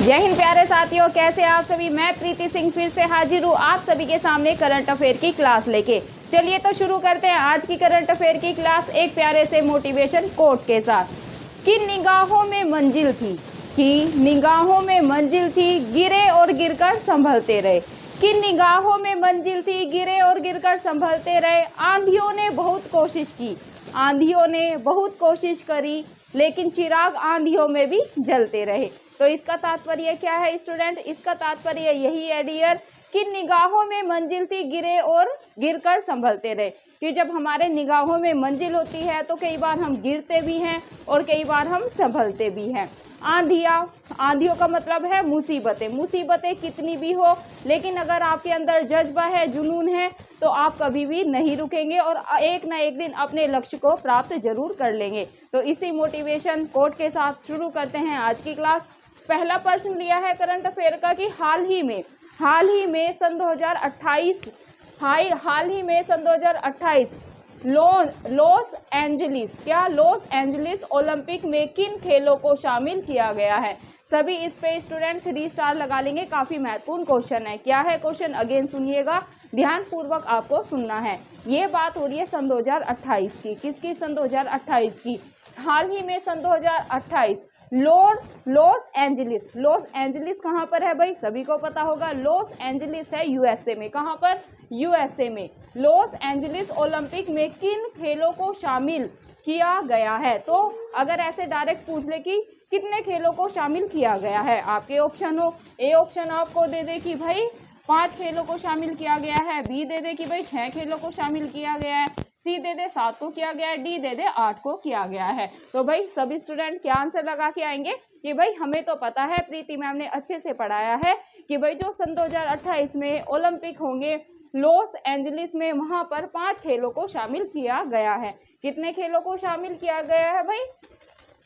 जय हिंद प्यारे साथियों, कैसे आप सभी। मैं प्रीति सिंह फिर से हाजिर हूँ आप सभी के सामने करंट अफेयर की क्लास लेके। चलिए तो शुरू करते हैं आज की करंट अफेयर की क्लास एक प्यारे से मोटिवेशन कोट के साथ। कि निगाहों में मंजिल थी, कि निगाहों में मंजिल थी, गिरे और गिरकर संभलते रहे। कि निगाहों में मंजिल थी, गिरे और गिरकर संभलते रहे। आंधियों ने बहुत कोशिश की, आंधियों ने बहुत कोशिश करी, लेकिन चिराग आंधियों में भी जलते रहे। तो इसका तात्पर्य क्या है स्टूडेंट? इसका तात्पर्य यही है डियर कि निगाहों में मंजिल थी, गिरे और गिरकर संभलते रहे। कि जब हमारे निगाहों में मंजिल होती है तो कई बार हम गिरते भी हैं और कई बार हम संभलते भी हैं। आंधियों का मतलब है मुसीबतें। मुसीबतें कितनी भी हो, लेकिन अगर आपके अंदर जज्बा है, जुनून है, तो आप कभी भी नहीं रुकेंगे और एक ना एक दिन अपने लक्ष्य को प्राप्त जरूर कर लेंगे। तो इसी मोटिवेशन कोट के साथ शुरू करते हैं आज की क्लास। पहला प्रश्न लिया है करंट अफेयर का कि हाल ही में सन 2028 लॉस एंजलिस ओलंपिक में किन खेलों को शामिल किया गया है। सभी इस पे स्टूडेंट 3 स्टार लगा लेंगे। काफी महत्वपूर्ण क्वेश्चन है। क्या है क्वेश्चन? अगेन सुनिएगा, ध्यान पूर्वक आपको सुनना है। ये बात हो रही है सन 2028 की। किसकी? सन 2028 की। हाल ही में सन 2028 लॉस एंजलिस कहाँ पर है भाई? सभी को पता होगा। लॉस एंजलिस है यूएसए में। कहाँ पर? यूएसए में। लॉस एंजलिस ओलंपिक में किन खेलों को शामिल किया गया है? तो अगर ऐसे डायरेक्ट पूछ ले कि कितने खेलों को शामिल किया गया है, आपके ऑप्शन हो। ए ऑप्शन आपको दे दे कि भाई 5 खेलों को शामिल किया गया है, बी दे दे कि भाई 6 खेलों को शामिल किया गया है, सी दे दे 7 को किया गया है, डी दे दे 8 को किया गया है। तो भाई सभी स्टूडेंट क्या आंसर लगा के आएंगे कि भाई हमें तो पता है, प्रीति मैम ने अच्छे से पढ़ाया है कि भाई जो सन 2028 में ओलंपिक होंगे लॉस एंजलिस में, वहां पर 5 खेलों को शामिल किया गया है। कितने खेलों को शामिल किया गया है भाई?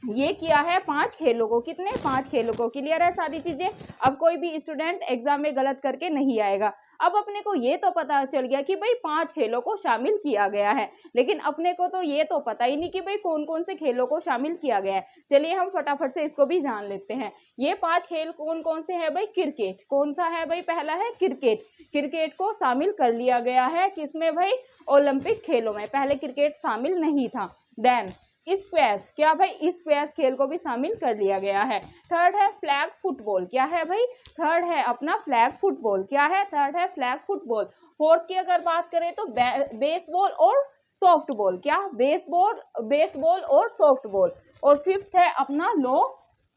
ये किया है 5 खेलों को। कितने? 5 खेलों को। क्लियर है सारी चीजें? अब कोई भी स्टूडेंट एग्जाम में गलत करके नहीं आएगा। अब अपने को ये तो पता चल गया कि भाई 5 खेलों को शामिल किया गया है, लेकिन अपने को तो ये तो पता ही नहीं कि भाई कौन कौन से खेलों को शामिल किया गया है। चलिए हम फटाफट से इसको भी जान लेते हैं। ये 5 खेल कौन कौन से हैं भाई? क्रिकेट। कौन सा है भाई? पहला है क्रिकेट। क्रिकेट को शामिल कर लिया गया है किसमें भाई? ओलंपिक खेलों में। पहले क्रिकेट शामिल नहीं था। Then squash. क्या भाई? स्क्वैश खेल को भी शामिल कर लिया गया है। थर्ड है फ्लैग फुटबॉल। क्या है भाई? थर्ड है अपना फ्लैग फुटबॉल। क्या है? थर्ड है फ्लैग फुटबॉल। फोर्थ की अगर बात करें तो बेसबॉल और सॉफ्ट बॉल। क्या? बेसबॉल और सॉफ्ट बॉल। और फिफ्थ है अपना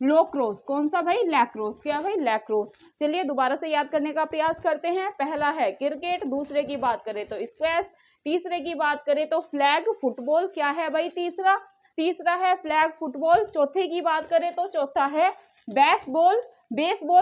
लैक्रोस। कौन सा भाई? लैक्रोस। क्या भाई? लैक्रोस। चलिए दोबारा से याद करने का प्रयास करते हैं। पहला है क्रिकेट, दूसरे की बात करें तो स्क्वैश, तीसरे की बात करें तो फ्लैग फुटबॉल। क्या है भाई? तीसरा है फ्लैग फुटबॉल। चौथे की बात करें तो चौथा है बेसबॉल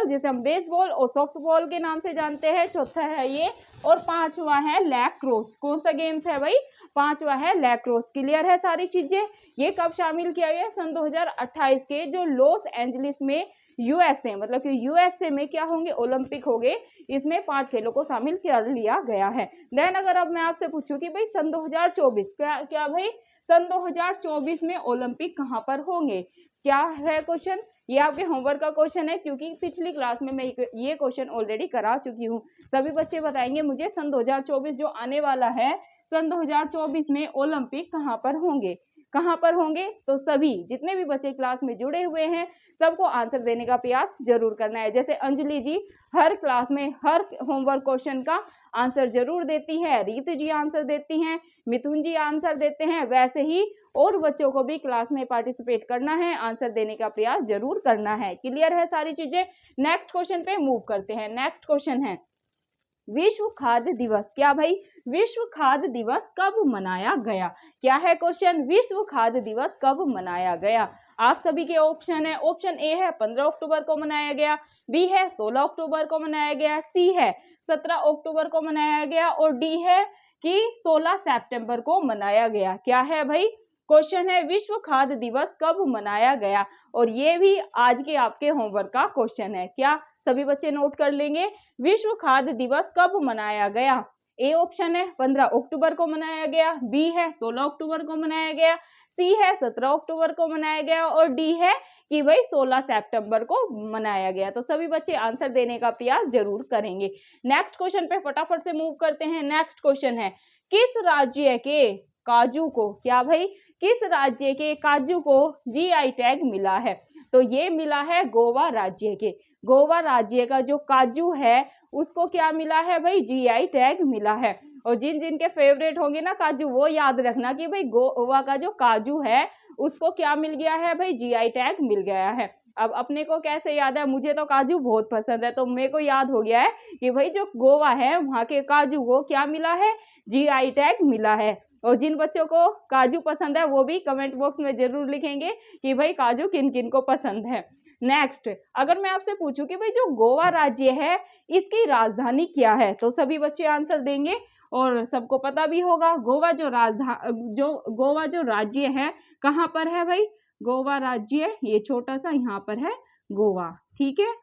जिसे हम बेसबॉल और सॉफ्टबॉल के नाम से जानते हैं। चौथा है ये। और पांचवा है लैक्रोस। कौन सा गेम्स है भाई? पांचवा है लैक्रोस। क्लियर है सारी चीजें? ये कब शामिल किया गया? सन 2028 के जो लॉस एंजलिस में यूएसए, मतलब कि यूएसए में क्या होंगे? ओलंपिक होंगे। इसमें 5 खेलों को शामिल कर लिया गया है। देन अगर अब मैं आपसे पूछूं कि भाई सन 2024 क्या भाई? सन 2024 में ओलंपिक कहां पर होंगे? क्या है क्वेश्चन? ये आपके होमवर्क का क्वेश्चन है, क्योंकि पिछली क्लास में मैं ये क्वेश्चन ऑलरेडी करा चुकी हूँ। सभी बच्चे बताएंगे मुझे सन 2024 जो आने वाला है, सन 2024 में ओलंपिक कहां पर होंगे? कहां पर होंगे? तो सभी जितने भी बच्चे क्लास में जुड़े हुए हैं सबको आंसर देने का प्रयास जरूर करना है। जैसे अंजलि जी हर क्लास में हर होमवर्क क्वेश्चन का आंसर जरूर देती है, रीत जी आंसर देती हैं, मिथुन जी आंसर देते हैं, वैसे ही और बच्चों को भी क्लास में पार्टिसिपेट करना है, आंसर देने का प्रयास जरूर करना है। क्लियर है सारी चीजें? नेक्स्ट क्वेश्चन पे मूव करते हैं। नेक्स्ट क्वेश्चन है विश्व खाद्य दिवस। क्या भाई? विश्व खाद्य दिवस कब मनाया गया? क्या है क्वेश्चन? विश्व खाद्य दिवस कब मनाया गया? आप सभी के ऑप्शन है। ऑप्शन ए है 15 अक्टूबर को मनाया गया, बी है 16 अक्टूबर को मनाया गया, सी है 17 अक्टूबर को मनाया गया और डी है कि 16 सितंबर को मनाया गया। क्या है भाई? क्वेश्चन है विश्व खाद्य दिवस कब मनाया गया, और ये भी आज के आपके होमवर्क का क्वेश्चन है। क्या सभी बच्चे नोट कर लेंगे? विश्व खाद्य दिवस कब मनाया गया? ए ऑप्शन है 15 अक्टूबर को मनाया गया, बी है 16 अक्टूबर को मनाया गया, सी है 17 अक्टूबर को मनाया गया और डी है कि भाई 16 सितंबर को मनाया गया। तो सभी बच्चे आंसर देने का प्रयास जरूर करेंगे। नेक्स्ट क्वेश्चन पे फटाफट से मूव करते हैं। नेक्स्ट क्वेश्चन है, किस राज्य के काजू को, क्या भाई, किस राज्य के काजू को जीआई टैग मिला है? तो ये मिला है गोवा राज्य के। गोवा राज्य का जो काजू है उसको क्या मिला है भाई? जीआई टैग मिला है। और जिन जिन के फेवरेट होंगे ना काजू, वो याद रखना कि भाई गोवा का जो काजू है उसको क्या मिल गया है भाई? जीआई टैग मिल गया है। अब अपने को कैसे याद है? मुझे तो काजू बहुत पसंद है, तो मेरे को याद हो गया है कि भाई जो गोवा है वहाँ के काजू को क्या मिला है? जीआई टैग मिला है। और जिन बच्चों को काजू पसंद है वो भी कमेंट बॉक्स में जरूर लिखेंगे कि भाई काजू किन किन को पसंद है। नेक्स्ट, अगर मैं आपसे पूछूं कि भाई जो गोवा राज्य है इसकी राजधानी क्या है, तो सभी बच्चे आंसर देंगे और सबको पता भी होगा। गोवा जो राज्य है कहाँ पर है भाई? गोवा राज्य ये छोटा सा यहाँ पर है गोवा, ठीक है।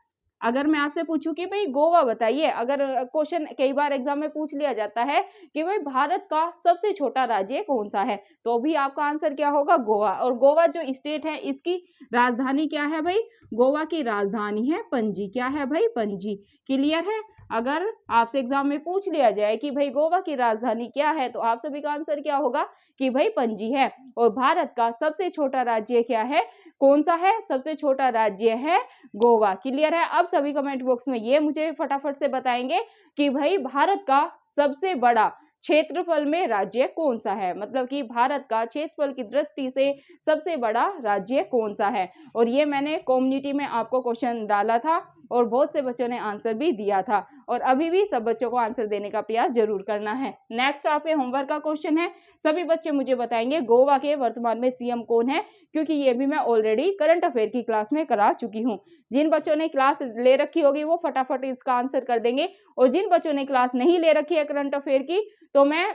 अगर मैं आपसे पूछूं कि भाई गोवा बताइए, अगर क्वेश्चन कई बार एग्जाम में पूछ लिया जाता है कि भाई भारत का सबसे छोटा राज्य कौन सा है, तो भी आपका आंसर क्या होगा? गोवा। और गोवा जो स्टेट है इसकी राजधानी क्या है भाई? गोवा की राजधानी है पणजी। क्या है भाई? पणजी। क्लियर है? अगर आपसे एग्जाम में पूछ लिया जाए कि भाई गोवा की राजधानी क्या है, तो आप सभी का आंसर क्या होगा? कि भाई पणजी है। और भारत का सबसे छोटा राज्य क्या है? कौन सा है? सबसे छोटा राज्य है गोवा। क्लियर है? अब सभी कमेंट बॉक्स में ये मुझे फटाफट से बताएंगे कि भाई भारत का सबसे बड़ा क्षेत्रफल में राज्य कौन सा है, मतलब कि भारत का क्षेत्रफल की दृष्टि से सबसे बड़ा राज्य कौन सा है। और ये मैंने कम्युनिटी में आपको क्वेश्चन डाला था और बहुत से बच्चों ने आंसर भी दिया था, और अभी भी सब बच्चों को आंसर देने का प्रयास जरूर करना है। नेक्स्ट आपके होमवर्क का क्वेश्चन है, सभी बच्चे मुझे बताएंगे गोवा के वर्तमान में सीएम कौन है, क्योंकि ये भी मैं ऑलरेडी करंट अफेयर की क्लास में करा चुकी हूँ। जिन बच्चों ने क्लास ले रखी होगी वो फटाफट इसका आंसर कर देंगे, और जिन बच्चों ने क्लास नहीं ले रखी है करंट अफेयर की, तो मैं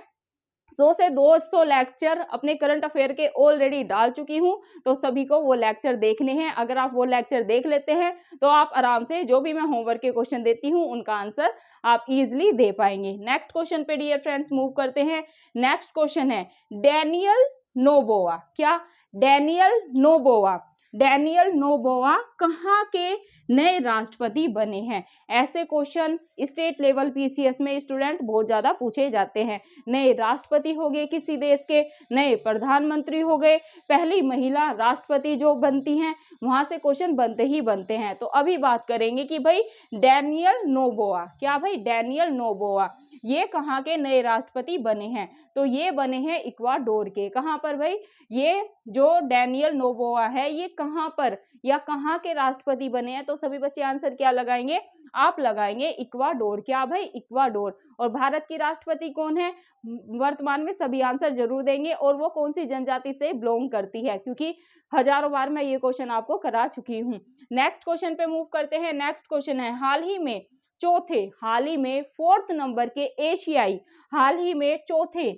100 से 200 लेक्चर अपने करंट अफेयर के ऑलरेडी डाल चुकी हूँ, तो सभी को वो लेक्चर देखने हैं। अगर आप वो लेक्चर देख लेते हैं तो आप आराम से जो भी मैं होमवर्क के क्वेश्चन देती हूँ उनका आंसर आप इजीली दे पाएंगे। नेक्स्ट क्वेश्चन पे डियर फ्रेंड्स मूव करते हैं। नेक्स्ट क्वेश्चन है डैनियल नोबोआ। क्या? Daniel Noboa. डैनियल नोबोआ कहाँ के नए राष्ट्रपति बने हैं? ऐसे क्वेश्चन स्टेट लेवल पीसीएस में स्टूडेंट बहुत ज्यादा पूछे जाते हैं। नए राष्ट्रपति हो गए किसी देश के, नए प्रधानमंत्री हो गए, पहली महिला राष्ट्रपति जो बनती हैं, वहां से क्वेश्चन बनते ही बनते हैं। तो अभी बात करेंगे कि भाई डैनियल नोबोआ, क्या भाई? डैनियल नोबोआ ये कहाँ के नए राष्ट्रपति बने हैं? तो ये बने हैं इक्वाडोर के। कहाँ पर भाई? ये जो डैनियल नोबोआ है ये कहाँ पर या कहाँ के राष्ट्रपति बने हैं? तो सभी बच्चे आंसर क्या लगाएंगे? आप लगाएंगे इक्वाडोर। क्या भाई? इक्वाडोर। और भारत की राष्ट्रपति कौन है वर्तमान में? सभी आंसर जरूर देंगे। और वो कौन सी जनजाति से बिलोंग करती है, क्योंकि हजारों बार मैं ये क्वेश्चन आपको करा चुकी हूँ। नेक्स्ट क्वेश्चन पे मूव करते हैं। नेक्स्ट क्वेश्चन है हाल ही में 4th नंबर के चौथे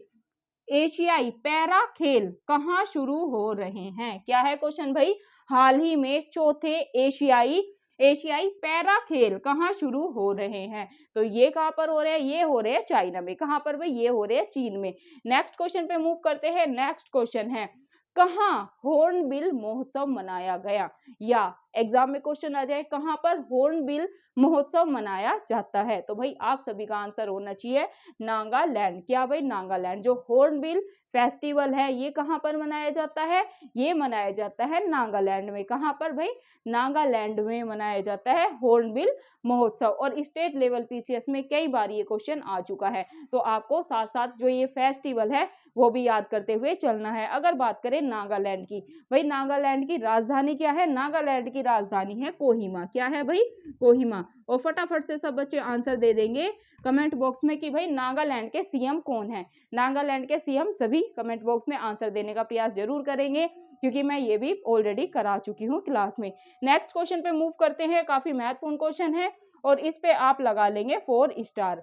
एशियाई पैरा खेल कहाँ शुरू हो रहे हैं? क्या है क्वेश्चन भाई? हाल ही में चौथे एशियाई पैरा खेल कहाँ शुरू हो रहे हैं? तो ये कहाँ पर हो रहे हैं? ये हो रहे हैं चाइना में। कहाँ पर भाई? ये हो रहे हैं चीन में। नेक्स्ट क्वेश्चन पे मूव करते हैं। नेक्स्ट क्वेश्चन है कहाँ हॉर्नबिल महोत्सव मनाया गया? या एग्जाम में क्वेश्चन आ जाए कहाँ पर हॉर्नबिल महोत्सव मनाया जाता है, तो भाई आप सभी का आंसर होना चाहिए नागालैंड। क्या भाई? नागालैंड। जो हॉर्नबिल फेस्टिवल है ये कहाँ पर मनाया जाता है? ये मनाया जाता है नागालैंड में। कहाँ पर भाई? नागालैंड में मनाया जाता है हॉर्नबिल महोत्सव। और स्टेट लेवल पीसीएस में कई बार ये क्वेश्चन आ चुका है, तो आपको साथ साथ जो ये फेस्टिवल है वो भी याद करते हुए चलना है। अगर बात करें नागालैंड की, भाई नागालैंड की राजधानी क्या है? नागालैंड की राजधानी है कोहिमा। क्या है भाई? कोहिमा। और फटाफट से सब बच्चे आंसर दे देंगे कमेंट बॉक्स में कि भाई नागालैंड के सीएम कौन है? नागालैंड के सीएम सभी कमेंट बॉक्स में आंसर देने का प्रयास जरूर करेंगे, क्योंकि मैं ये भी ऑलरेडी करा चुकी हूँ क्लास में। नेक्स्ट क्वेश्चन पे मूव करते हैं। काफी महत्वपूर्ण क्वेश्चन है और इस पे आप लगा लेंगे 4 स्टार।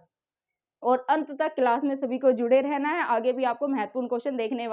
और अंत तक क्लास में सभी को जुड़े रहना है। आगे भी आपको महत्वपूर्ण क्वेश्चन दिखने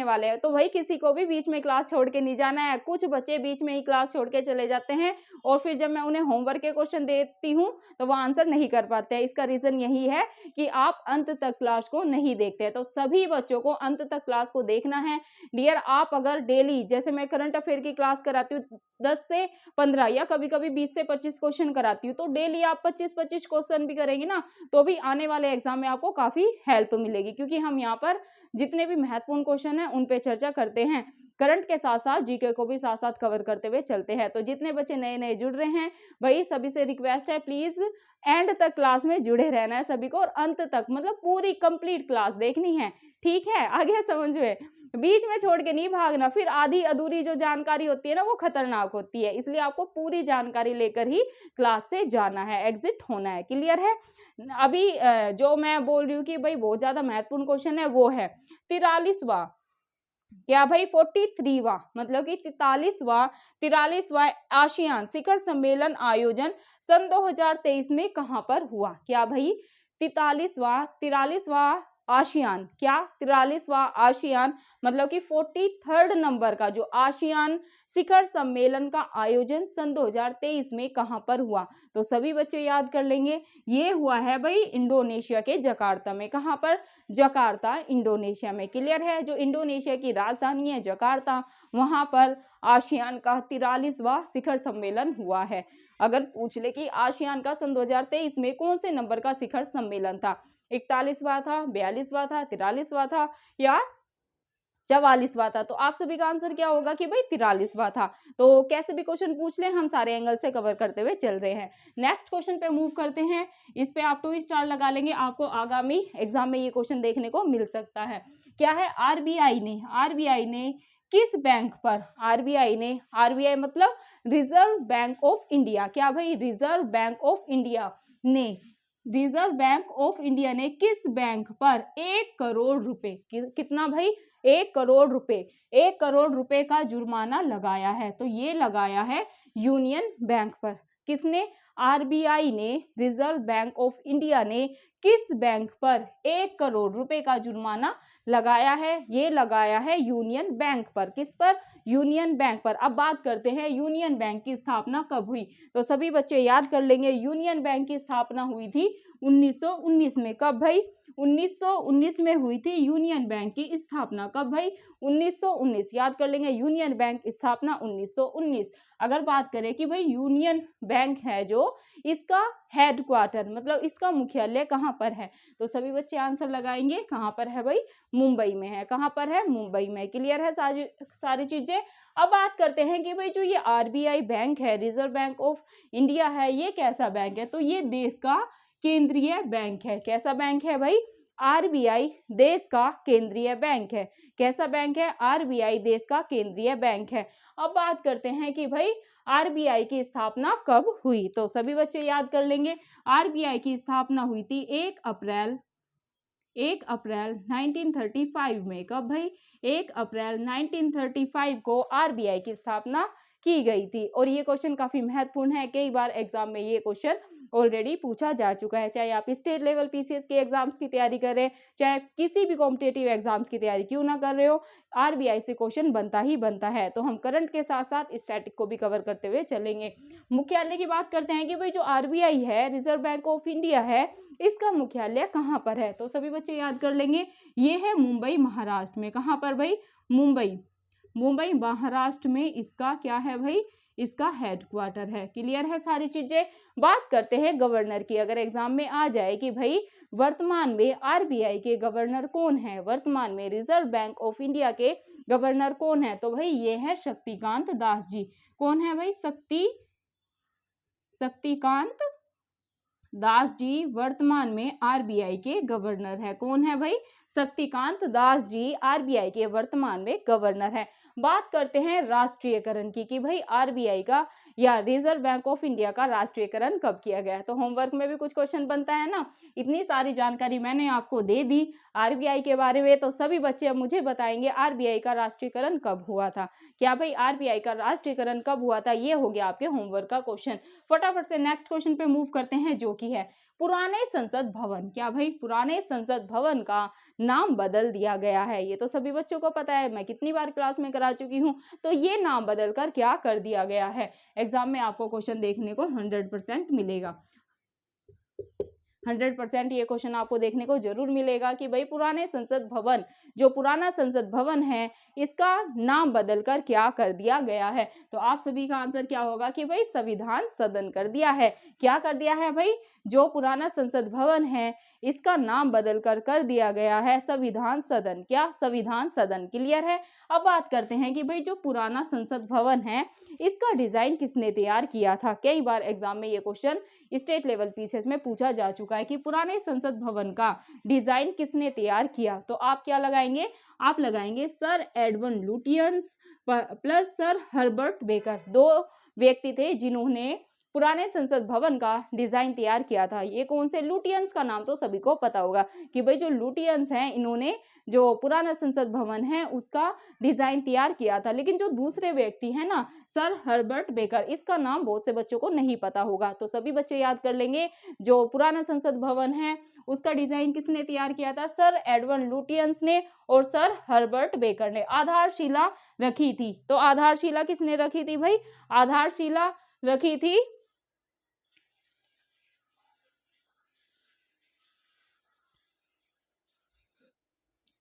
वाले हैं। तो वही किसी को भी बीच में क्लास छोड़ के नहीं जाना है। कुछ बच्चे बीच में ही क्लास छोड़ के चले जाते हैं और फिर जब मैं उन्हें होमवर्क के क्वेश्चन देती हूँ तो वो आंसर नहीं कर पाते हैं। इसका रीजन यही है कि आप अंत तक क्लास को नहीं देखते। तो सभी बच्चों को अंत तक क्लास को देखना है। डियर, आप अगर डेली, जैसे मैं करंट अफेयर की क्लास कराती हूँ 10 से 15 या कभी कभी 20 से 25 क्वेश्चन कराती हूँ, तो डेली आप 25-25 क्वेश्चन भी करेंगे ना तो भी आने वाले एग्जाम में आपको काफी हेल्प मिलेगी, क्योंकि हम यहाँ पर जितने भी महत्वपूर्ण क्वेश्चन हैं उन पे चर्चा करते हैं। करंट के साथ साथ जीके को भी साथ साथ कवर करते हुए चलते हैं। तो जितने बच्चे नए नए जुड़ रहे हैं वही सभी से रिक्वेस्ट है, प्लीज एंड तक क्लास में जुड़े रहना है सभी को, और अंत तक मतलब पूरी कंप्लीट क्लास देखनी है। ठीक है, आगे समझ में, बीच में छोड़ के नहीं भागना, फिर आधी अधूरी जो जानकारी होती है ना वो खतरनाक होती है। इसलिए आपको पूरी जानकारी लेकर ही क्लास से जाना है, एग्जिट होना है। क्लियर है? अभी जो मैं बोल रही हूँ कि भाई बहुत ज्यादा महत्वपूर्ण क्वेश्चन है वो है 43वां, क्या भाई 43वां मतलब कि 43वां आसियान शिखर सम्मेलन आयोजन सन 2023 में कहां पर हुआ? क्या भाई 43वां आसियान, क्या 43वां आसियान मतलब कि 43rd नंबर का जो आसियान शिखर सम्मेलन का आयोजन सन 2023 में कहां पर हुआ? तो सभी बच्चे याद कर लेंगे, ये हुआ है भाई इंडोनेशिया के जकार्ता में। कहां पर? जकार्ता, इंडोनेशिया में। क्लियर है? जो इंडोनेशिया की राजधानी है जकार्ता, वहां पर आसियान का 43वां शिखर सम्मेलन हुआ है। अगर पूछ ले कि आसियान का सन 2023 में कौन से नंबर का शिखर सम्मेलन था, 41वां था, 42वां था, 43वां था या 44वां था, तो आप सभी का आंसर क्या होगा कि भाई 43वां था। तो कैसे भी क्वेश्चन पूछ ले, हम सारे एंगल से कवर करते हुए चल रहे हैं। नेक्स्ट क्वेश्चन पे मूव करते हैं। इस पे आप 2 स्टार लगा लेंगे, आपको आगामी एग्जाम में ये क्वेश्चन देखने को मिल सकता है। क्या है? आरबीआई ने किस बैंक पर, आरबीआई मतलब रिजर्व बैंक ऑफ इंडिया, क्या भाई रिजर्व बैंक ऑफ इंडिया ने किस बैंक पर 1 करोड़ रुपए, कितना भाई? 1 करोड़ रुपए का जुर्माना लगाया है? तो ये लगाया है यूनियन बैंक पर। किसने? आरबीआई ने, रिजर्व बैंक ऑफ इंडिया ने किस बैंक पर 1 करोड़ रुपए का जुर्माना लगाया है? ये लगाया है यूनियन बैंक पर। किस पर? यूनियन बैंक पर। अब बात करते हैं यूनियन बैंक की स्थापना कब हुई, तो सभी बच्चे याद कर लेंगे, यूनियन बैंक की स्थापना हुई थी 1919 में। कब भाई? 1919 में हुई थी यूनियन बैंक की स्थापना। कब भाई? 1919। याद कर लेंगे, यूनियन बैंक स्थापना 1919। अगर बात करें कि भाई यूनियन बैंक है जो, इसका हेडक्वार्टर मतलब इसका मुख्यालय कहां पर है, तो सभी बच्चे आंसर लगाएंगे कहां पर है भाई? मुंबई में है। कहां पर है? मुंबई में। क्लियर है सारी चीजें? अब बात करते हैं कि भाई जो ये आरबीआई बैंक है, रिजर्व बैंक ऑफ इंडिया है, ये कैसा बैंक है, तो ये देश का केंद्रीय बैंक है। कैसा बैंक है भाई? आरबीआई देश का केंद्रीय बैंक है। कैसा बैंक है? आरबीआई देश का केंद्रीय बैंक है। अब बात करते हैं कि भाई आरबीआई की स्थापना कब हुई, तो सभी बच्चे याद कर लेंगे, आरबीआई की स्थापना हुई थी 1 अप्रैल 1935 में। कब भाई? 1 अप्रैल 1935 को आरबीआई की स्थापना की गई थी। और ये क्वेश्चन काफी महत्वपूर्ण है, कई बार एग्जाम में ये क्वेश्चन ऑलरेडी पूछा जा चुका है। चाहे आप स्टेट लेवल पीसीएस के एग्जाम्स की तैयारी कर रहे हैं, चाहे किसी भी कॉम्पिटेटिव एग्जाम्स की तैयारी क्यों ना कर रहे हो, आरबीआई से क्वेश्चन बनता ही बनता है। तो हम करंट के साथ साथ स्टैटिक को भी कवर करते हुए चलेंगे। मुख्यालय की बात करते हैं कि भाई जो आरबीआई है, रिजर्व बैंक ऑफ इंडिया है, इसका मुख्यालय कहाँ पर है, तो सभी बच्चे याद कर लेंगे, ये है मुंबई महाराष्ट्र में। कहाँ पर भाई? मुंबई महाराष्ट्र में इसका क्या है भाई? इसका हेडक्वार्टर है। क्लियर है सारी चीजें? बात करते हैं गवर्नर की। अगर एग्जाम में आ जाए कि भाई वर्तमान में आरबीआई के गवर्नर कौन है, वर्तमान में रिजर्व बैंक ऑफ इंडिया के गवर्नर कौन है, तो भाई ये है शक्तिकांत दास जी। कौन है भाई? शक्तिकांत दास जी वर्तमान में आरबीआई के गवर्नर है। कौन है भाई? शक्तिकांत दास जी आरबीआई के वर्तमान में गवर्नर है। बात करते हैं राष्ट्रीयकरण की कि भाई आरबीआई का या रिजर्व बैंक ऑफ इंडिया का राष्ट्रीयकरण कब किया गया है, तो होमवर्क में भी कुछ क्वेश्चन बनता है ना। इतनी सारी जानकारी मैंने आपको दे दी आरबीआई के बारे में, तो सभी बच्चे अब मुझे बताएंगे आरबीआई का राष्ट्रीयकरण कब हुआ था। क्या भाई आरबीआई का राष्ट्रीयकरण कब हुआ था, ये हो गया आपके होमवर्क का क्वेश्चन। फटाफट से नेक्स्ट क्वेश्चन पे मूव करते हैं, जो कि है पुराने संसद भवन, क्या भाई, पुराने संसद भवन का नाम बदल दिया गया है। ये तो सभी बच्चों को पता है, मैं कितनी बार क्लास में करा चुकी हूँ। तो ये नाम बदलकर क्या कर दिया गया है। एग्जाम में आपको क्वेश्चन देखने को 100% मिलेगा, 100% ये क्वेश्चन आपको देखने को जरूर मिलेगा कि भाई पुराने संसद भवन, जो पुराना संसद भवन है, इसका नाम बदलकर क्या कर दिया गया है। तो आप सभी का आंसर क्या होगा कि भाई संविधान सदन कर दिया है। क्या कर दिया है भाई, जो पुराना संसद भवन है इसका नाम बदलकर कर दिया गया है संविधान सदन। क्या, संविधान सदन। क्लियर है। अब बात करते हैं कि भाई जो पुराना संसद भवन है इसका डिजाइन किसने तैयार किया था। कई बार एग्जाम में ये क्वेश्चन स्टेट लेवल पीसीएस में पूछा जा चुका है कि पुराने संसद भवन का डिजाइन किसने तैयार किया। तो आप क्या लगाएंगे, आप लगाएंगे sir Edward Lutyens plus sir Herbert baker. दो व्यक्ति थे जिन्होंने पुराने संसद भवन का डिजाइन तैयार किया था। ये कौन से, लुटियंस का नाम तो सभी को पता होगा कि भाई जो लुटियंस हैं इन्होंने जो पुराना संसद भवन है उसका डिजाइन तैयार किया था। लेकिन जो दूसरे व्यक्ति है ना सर हर्बर्ट बेकर, इसका नाम बहुत से बच्चों को नहीं पता होगा। तो सभी बच्चे याद कर लेंगे, जो पुराना संसद भवन है उसका डिजाइन किसने तैयार किया था, सर एडवर्ड लुटियंस ने और सर हर्बर्ट बेकर ने। आधारशिला रखी थी, तो आधारशिला किसने रखी थी भाई, आधारशिला रखी थी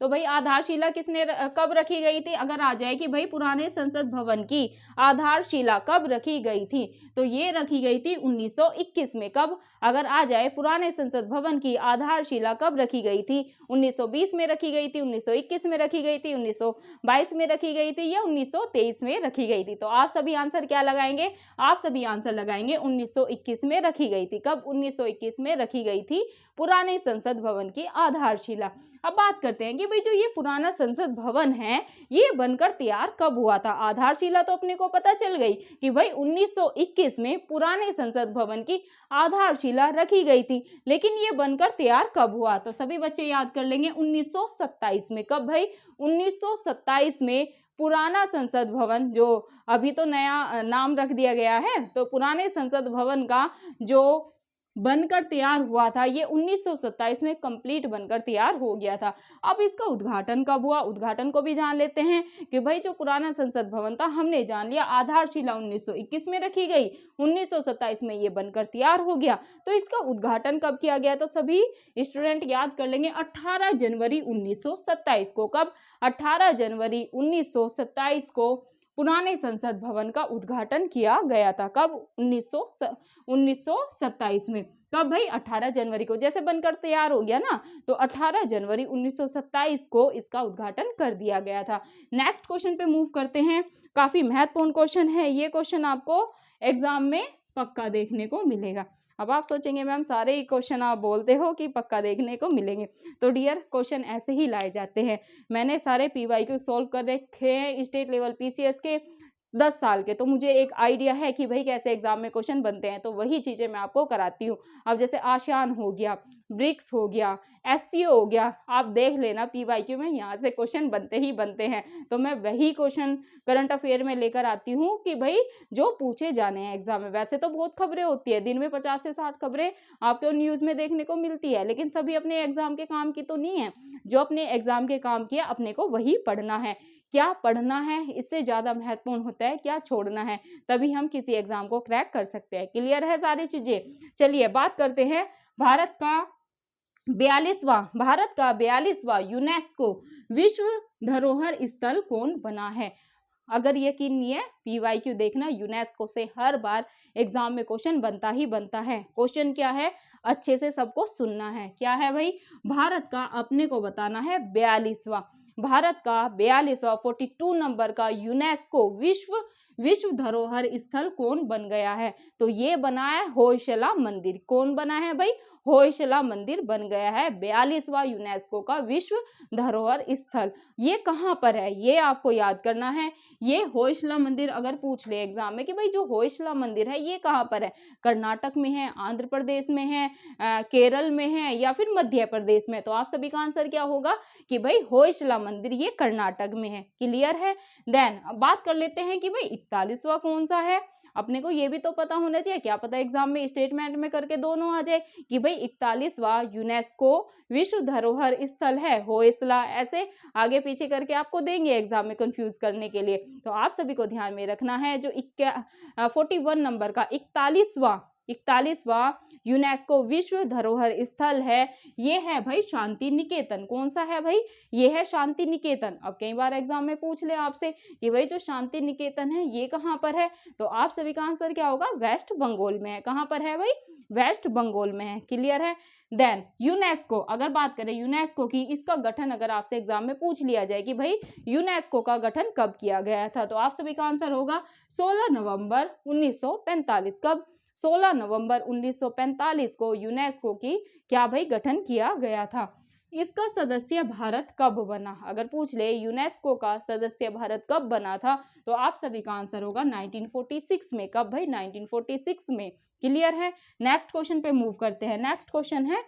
तो भाई आधारशिला किसने कब रखी गई थी। अगर आ जाए कि भाई पुराने संसद भवन की आधारशिला कब रखी गई थी, तो ये रखी गई थी 1921 में। कब, अगर आ जाए पुराने संसद भवन की आधारशिला कब रखी गई थी, 1920 में रखी गई थी, 1921 में रखी गई थी, 1922 में रखी गई थी या 1923 में रखी गई थी। तो आप सभी आंसर क्या लगाएंगे, आप सभी आंसर लगाएंगे 1921 में रखी गई थी। कब, 1921 में रखी गई थी पुराने संसद भवन की आधारशिला। अब बात करते हैं कि भाई जो ये पुराना संसद भवन है ये बनकर तैयार कब हुआ था। आधारशिला तो अपने को पता चल गई कि भाई 1921 में पुराने संसद भवन की आधारशिला रखी गई थी, लेकिन ये बनकर तैयार कब हुआ। तो सभी बच्चे याद कर लेंगे 1927 में। कब भाई, 1927 में पुराना संसद भवन, जो अभी तो नया नाम रख दिया गया है, तो पुराने संसद भवन का जो बनकर तैयार हुआ था ये 1927 में कंप्लीट बनकर तैयार हो गया था। अब इसका उद्घाटन कब हुआ, उद्घाटन को भी जान लेते हैं कि भाई जो पुराना संसद भवन था हमने जान लिया आधारशिला 1921 में रखी गई, 1927 में ये बनकर तैयार हो गया। तो इसका उद्घाटन कब किया गया, तो सभी स्टूडेंट याद कर लेंगे 18 जनवरी 1927 को। कब, 18 जनवरी 1927 को पुराने संसद भवन का उद्घाटन किया गया था। कब, 1927 में। कब भाई, 18 जनवरी को। जैसे बनकर तैयार हो गया ना, तो 18 जनवरी 1927 को इसका उद्घाटन कर दिया गया था। नेक्स्ट क्वेश्चन पे मूव करते हैं। काफी महत्वपूर्ण क्वेश्चन है ये, क्वेश्चन आपको एग्जाम में पक्का देखने को मिलेगा। अब आप सोचेंगे मैम सारे ही क्वेश्चन आप बोलते हो कि पक्का देखने को मिलेंगे, तो डियर क्वेश्चन ऐसे ही लाए जाते हैं। मैंने सारे PYQ सॉल्व कर रखे हैं स्टेट लेवल PCS के 10 साल के, तो मुझे एक आइडिया है कि भाई कैसे एग्जाम में क्वेश्चन बनते हैं, तो वही चीजें मैं आपको कराती हूँ। अब जैसे आशान हो गया, ब्रिक्स हो गया, SCO हो गया, आप देख लेना PYQ में यहाँ से क्वेश्चन बनते ही बनते हैं। तो मैं वही क्वेश्चन करंट अफेयर में लेकर आती हूँ कि भाई जो पूछे जाने हैं एग्जाम में। वैसे तो बहुत खबरें होती है, दिन में 50 से 60 खबरें आपको न्यूज में देखने को मिलती है, लेकिन सभी अपने एग्जाम के काम की तो नहीं है। जो अपने एग्जाम के काम किया अपने को वही पढ़ना है। क्या पढ़ना है इससे ज्यादा महत्वपूर्ण होता है क्या छोड़ना है, तभी हम किसी एग्जाम को क्रैक कर सकते हैं। क्लियर है सारी चीजें। चलिए बात करते हैं भारत का 42वां यूनेस्को विश्व धरोहर स्थल कौन बना है। अगर यकीन नहीं है PYQ देखना, यूनेस्को से हर बार एग्जाम में क्वेश्चन बनता ही बनता है। क्वेश्चन क्या है, अच्छे से सबको सुनना है। क्या है भाई, भारत का अपने को बताना है 42वां, भारत का 42वां 42 नंबर का यूनेस्को विश्व धरोहर स्थल कौन बन गया है। तो ये बना है होयसला मंदिर। कौन बना है भाई, होयसला मंदिर बन गया है 42वां यूनेस्को का विश्व धरोहर स्थल। ये कहाँ पर है ये आपको याद करना है। ये होयसला मंदिर अगर पूछ ले एग्जाम में कि भाई जो होयसला मंदिर है ये कहाँ पर है, कर्नाटक में है, आंध्र प्रदेश में है, केरल में है या फिर मध्य प्रदेश में, तो आप सभी का आंसर क्या होगा कि भाई होयसला मंदिर ये कर्नाटक में है। क्लियर है। देन बात कर लेते हैं कि भाई 41वां कौन सा है। अपने को ये भी तो पता होना चाहिए, क्या पता एग्जाम में स्टेटमेंट में करके दोनों आ जाए कि भाई 41वां यूनेस्को विश्व धरोहर स्थल है होयसला, ऐसे आगे पीछे करके आपको देंगे एग्जाम में कंफ्यूज करने के लिए। तो आप सभी को ध्यान में रखना है जो 41 नंबर का 41वां यूनेस्को विश्व धरोहर स्थल है, ये है भाई शांति निकेतन। कौन सा है भाई? ये है शांति निकेतन। अब कई बार एग्जाम में पूछ ले आपसे कि भाई जो शांति निकेतन है ये कहाँ पर है, तो आप सभी का आंसर क्या होगा? वेस्ट बंगाल में है। कहाँ पर है भाई? वेस्ट बंगाल में है। क्लियर है? देन यूनेस्को, अगर बात करें यूनेस्को की, इसका गठन अगर आपसे एग्जाम में पूछ लिया जाए कि भाई यूनेस्को का गठन कब किया गया था, तो आप सभी का आंसर होगा 16 नवंबर 1945। कब? 16 नवंबर 1945 को यूनेस्को की क्या भाई गठन किया गया था। इसका सदस्य भारत कब बना, अगर पूछ ले यूनेस्को का सदस्य भारत कब बना था, तो आप सभी का आंसर होगा 1946 में। कब भाई? 1946 में। क्लियर है? नेक्स्ट क्वेश्चन पे मूव करते हैं। नेक्स्ट क्वेश्चन है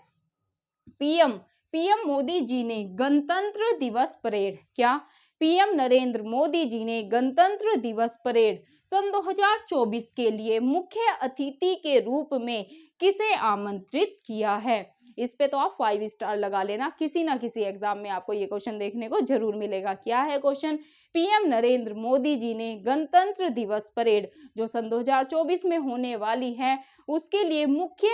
पीएम मोदी जी ने गणतंत्र दिवस परेड, क्या पीएम नरेंद्र मोदी जी ने गणतंत्र दिवस परेड सन 2024 के लिए मुख्य अतिथि के रूप में किसे आमंत्रित किया है? इस पे तो आप 5 स्टार लगा लेना, किसी ना किसी एग्जाम में आपको ये क्वेश्चन देखने को जरूर मिलेगा। क्या है क्वेश्चन? पीएम नरेंद्र मोदी जी ने गणतंत्र दिवस परेड जो सन 2024 में होने वाली है उसके लिए मुख्य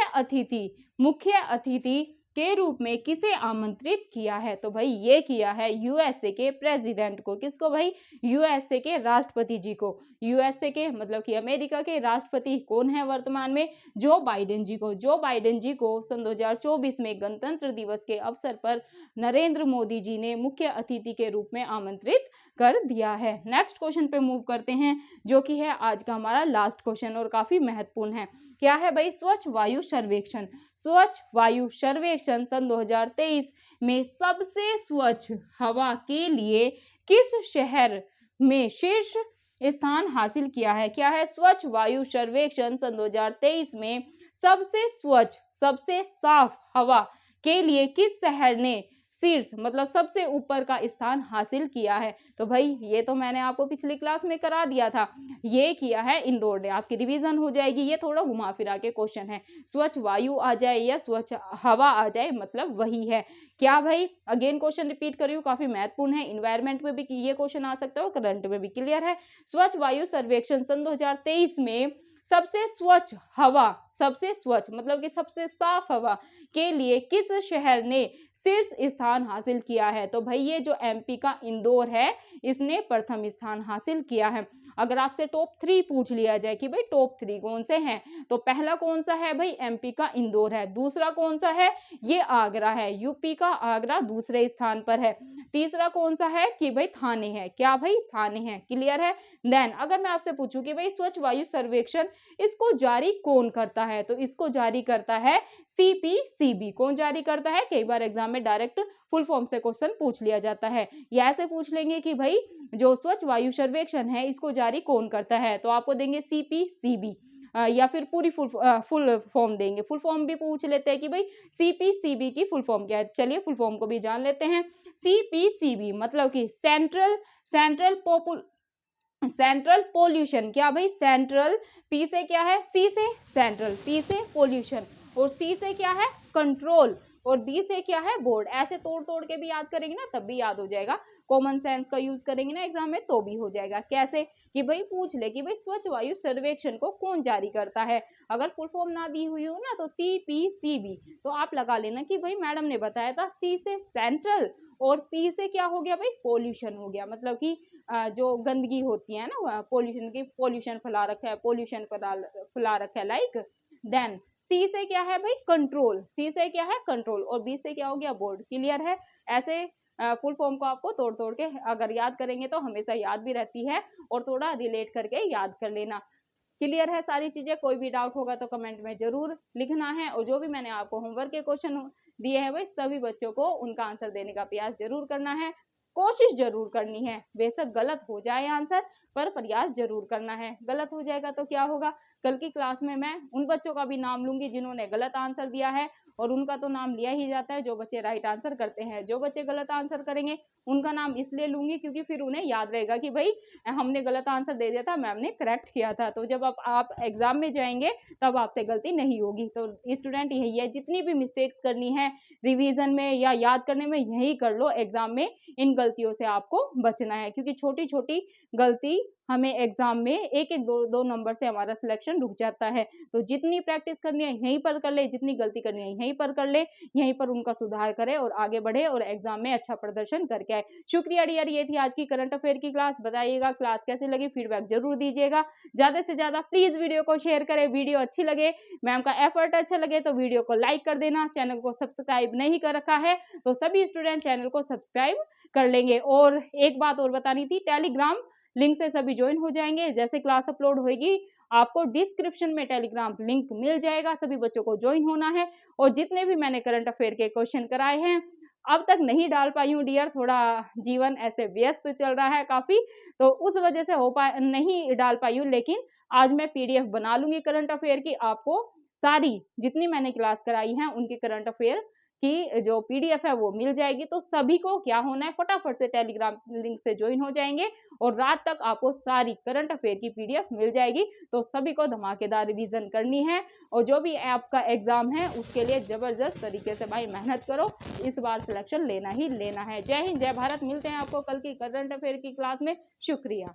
अतिथि के रूप में किसे आमंत्रित किया है? तो भाई ये किया है यूएसए के प्रेसिडेंट को। किसको भाई? यूएसए के राष्ट्रपति जी को। यूएसए के मतलब कि अमेरिका के राष्ट्रपति कौन है वर्तमान में? जो बाइडेन जी को। जो बाइडेन जी को सन 2024 में गणतंत्र दिवस के अवसर पर नरेंद्र मोदी जी ने मुख्य अतिथि के रूप में आमंत्रित कर दिया है। नेक्स्ट क्वेश्चन पे मूव करते हैं जो कि है आज का हमारा लास्ट क्वेश्चन और काफी महत्वपूर्ण है। क्या है भाई? स्वच्छ वायु सर्वेक्षण। स्वच्छ वायु सर्वेक्षण सन 2023 में सबसे स्वच्छ हवा के लिए किस शहर में शीर्ष स्थान हासिल किया है? क्या है? स्वच्छ वायु सर्वेक्षण सन 2023 में सबसे स्वच्छ, सबसे साफ हवा के लिए किस शहर ने शीर्ष मतलब सबसे ऊपर का स्थान हासिल किया है? तो भाई ये तो मैंने आपको पिछली क्लास में करा दिया था, ये किया है इंदौर ने। आपकी रिवीजन हो जाएगी। ये थोड़ा घुमा फिरा के क्वेश्चन है, स्वच्छ वायु आ जाए या स्वच्छ हवा आ जाए मतलब वही है। क्या भाई? अगेन क्वेश्चन रिपीट कर रही हूँ, काफी महत्वपूर्ण है। इन्वायरमेंट में भी ये क्वेश्चन आ सकता है और करंट में भी। क्लियर है? स्वच्छ वायु सर्वेक्षण सन 2023 में सबसे स्वच्छ हवा, सबसे स्वच्छ मतलब कि सबसे साफ हवा के लिए किस शहर ने शीर्ष स्थान हासिल किया है? तो भाई ये जो एमपी का इंदौर है इसने प्रथम स्थान हासिल किया है। अगर आपसे टॉप 3 पूछ लिया जाए कि भाई टॉप 3 कौन से हैं, तो पहला कौन सा है भाई? एमपी का इंदौर है। दूसरा कौन सा है? ये आगरा है, यूपी का आगरा दूसरे स्थान पर है। तीसरा कौन सा है कि भाई थाने है। क्या भाई? थाने है। क्लियर है? देन अगर मैं आपसे पूछूं कि भाई स्वच्छ वायु सर्वेक्षण इसको जारी कौन करता है, तो इसको जारी करता है सीपीसीबी। कौन जारी करता है? कई बार एग्जाम में डायरेक्ट फुल फॉर्म से क्वेश्चन पूछ लिया जाता है, या ऐसे पूछ लेंगे कि भाई जो स्वच्छ वायु सर्वेक्षण है इसको जारी कौन करता है, तो आपको देंगे सीपीसीबी, या फिर पूरी फुल फॉर्म देंगे। फुल फॉर्म भी पूछ लेते हैं कि भाई सीपीसीबी की फुल फॉर्म क्या है। चलिए फुल फॉर्म को भी जान लेते हैं। सीपीसीबी मतलब कि सेंट्रल पोल्यूशन। क्या भाई? सेंट्रल, पी से क्या है? सी से सेंट्रल, पी से पोल्यूशन, और सी से क्या है? कंट्रोल, और बी से क्या है? बोर्ड। ऐसे तोड़ तोड़ के भी याद करेंगे ना तब भी याद हो जाएगा। कॉमन सेंस का यूज करेंगे ना एग्जाम में तो भी हो जाएगा। कैसे? कि भाई पूछ ले कि भाई स्वच्छ वायु सर्वेक्षण को कौन जारी करता है। अगर फुल फॉर्म ना दी हुई हो ना तो सीपीसीबी, तो आप लगा लेना कि भाई मैडम ने बताया था सी से सेंट्रल और पी से क्या हो गया भाई? पोल्यूशन हो गया, मतलब कि जो गंदगी होती है ना पोल्यूशन की, पोल्यूशन फैला रखा है, पोल्यूशन फैला रखा है लाइक। देन सी से क्या है भाई? कंट्रोल, सी से क्या है? कंट्रोल, और बी से क्या हो गया? बोर्ड। क्लियर है? ऐसे फुल फॉर्म को आपको तोड़ तोड़ के अगर याद करेंगे तो हमेशा याद भी रहती है, और थोड़ा रिलेट करके याद कर लेना। क्लियर है सारी चीजें? कोई भी डाउट होगा तो कमेंट में जरूर लिखना है, और जो भी मैंने आपको होमवर्क के क्वेश्चन दिए हैं भाई सभी बच्चों को उनका आंसर देने का प्रयास जरूर करना है, कोशिश जरूर करनी है। बेशक गलत हो जाए आंसर, पर प्रयास जरूर करना है। गलत हो जाएगा तो क्या होगा? कल की क्लास में मैं उन बच्चों का भी नाम लूंगी जिन्होंने गलत आंसर दिया है, और उनका तो नाम लिया ही जाता है जो बच्चे राइट आंसर करते हैं। जो बच्चे गलत आंसर करेंगे उनका नाम इसलिए लूंगी क्योंकि फिर उन्हें याद रहेगा कि भाई हमने गलत आंसर दे दिया था, मैम ने करेक्ट किया था। तो जब आप एग्जाम में जाएंगे तब आपसे गलती नहीं होगी। तो स्टूडेंट यही है, जितनी भी मिस्टेक्स करनी है रिवीजन में या याद करने में यही कर लो, एग्जाम में इन गलतियों से आपको बचना है, क्योंकि छोटी छोटी गलती हमें एग्जाम में एक एक दो नंबर से हमारा सिलेक्शन रुक जाता है। तो जितनी प्रैक्टिस करनी है यहीं पर कर ले, जितनी गलती करनी है यहीं पर कर ले, यहीं पर उनका सुधार करे और आगे बढ़े और एग्जाम में अच्छा प्रदर्शन करके आए। शुक्रिया डियर, ये थी आज की करंट अफेयर की क्लास। बताइएगा क्लास कैसे लगी, फीडबैक जरूर दीजिएगा। ज्यादा से ज्यादा प्लीज वीडियो को शेयर करें। वीडियो अच्छी लगे, मैम का एफर्ट अच्छा लगे तो वीडियो को लाइक कर देना। चैनल को सब्सक्राइब नहीं कर रखा है तो सभी स्टूडेंट चैनल को सब्सक्राइब कर लेंगे। और एक बात और बतानी थी, टेलीग्राम लिंक से सभी ज्वाइन हो जाएंगे। जैसे क्लास अपलोड होगी आपको डिस्क्रिप्शन में टेलीग्राम लिंक मिल जाएगा, सभी बच्चों को ज्वाइन होना है। और जितने भी मैंने करंट अफेयर के क्वेश्चन कराए हैं अब तक नहीं डाल पाई हूँ डियर, थोड़ा जीवन ऐसे व्यस्त चल रहा है काफी, तो उस वजह से नहीं डाल पाई हूँ। लेकिन आज मैं पीडीएफ बना लूंगी करंट अफेयर की, आपको सारी जितनी मैंने क्लास कराई है उनकी करंट अफेयर की जो पीडीएफ है वो मिल जाएगी। तो सभी को क्या होना है, फटाफट से टेलीग्राम लिंक से ज्वाइन हो जाएंगे और रात तक आपको सारी करंट अफेयर की पीडीएफ मिल जाएगी। तो सभी को धमाकेदार रिवीजन करनी है और जो भी आपका एग्जाम है उसके लिए जबरदस्त तरीके से भाई मेहनत करो, इस बार सिलेक्शन लेना ही लेना है। जय हिंद, जय भारत। मिलते हैं आपको कल की करंट अफेयर की क्लास में। शुक्रिया।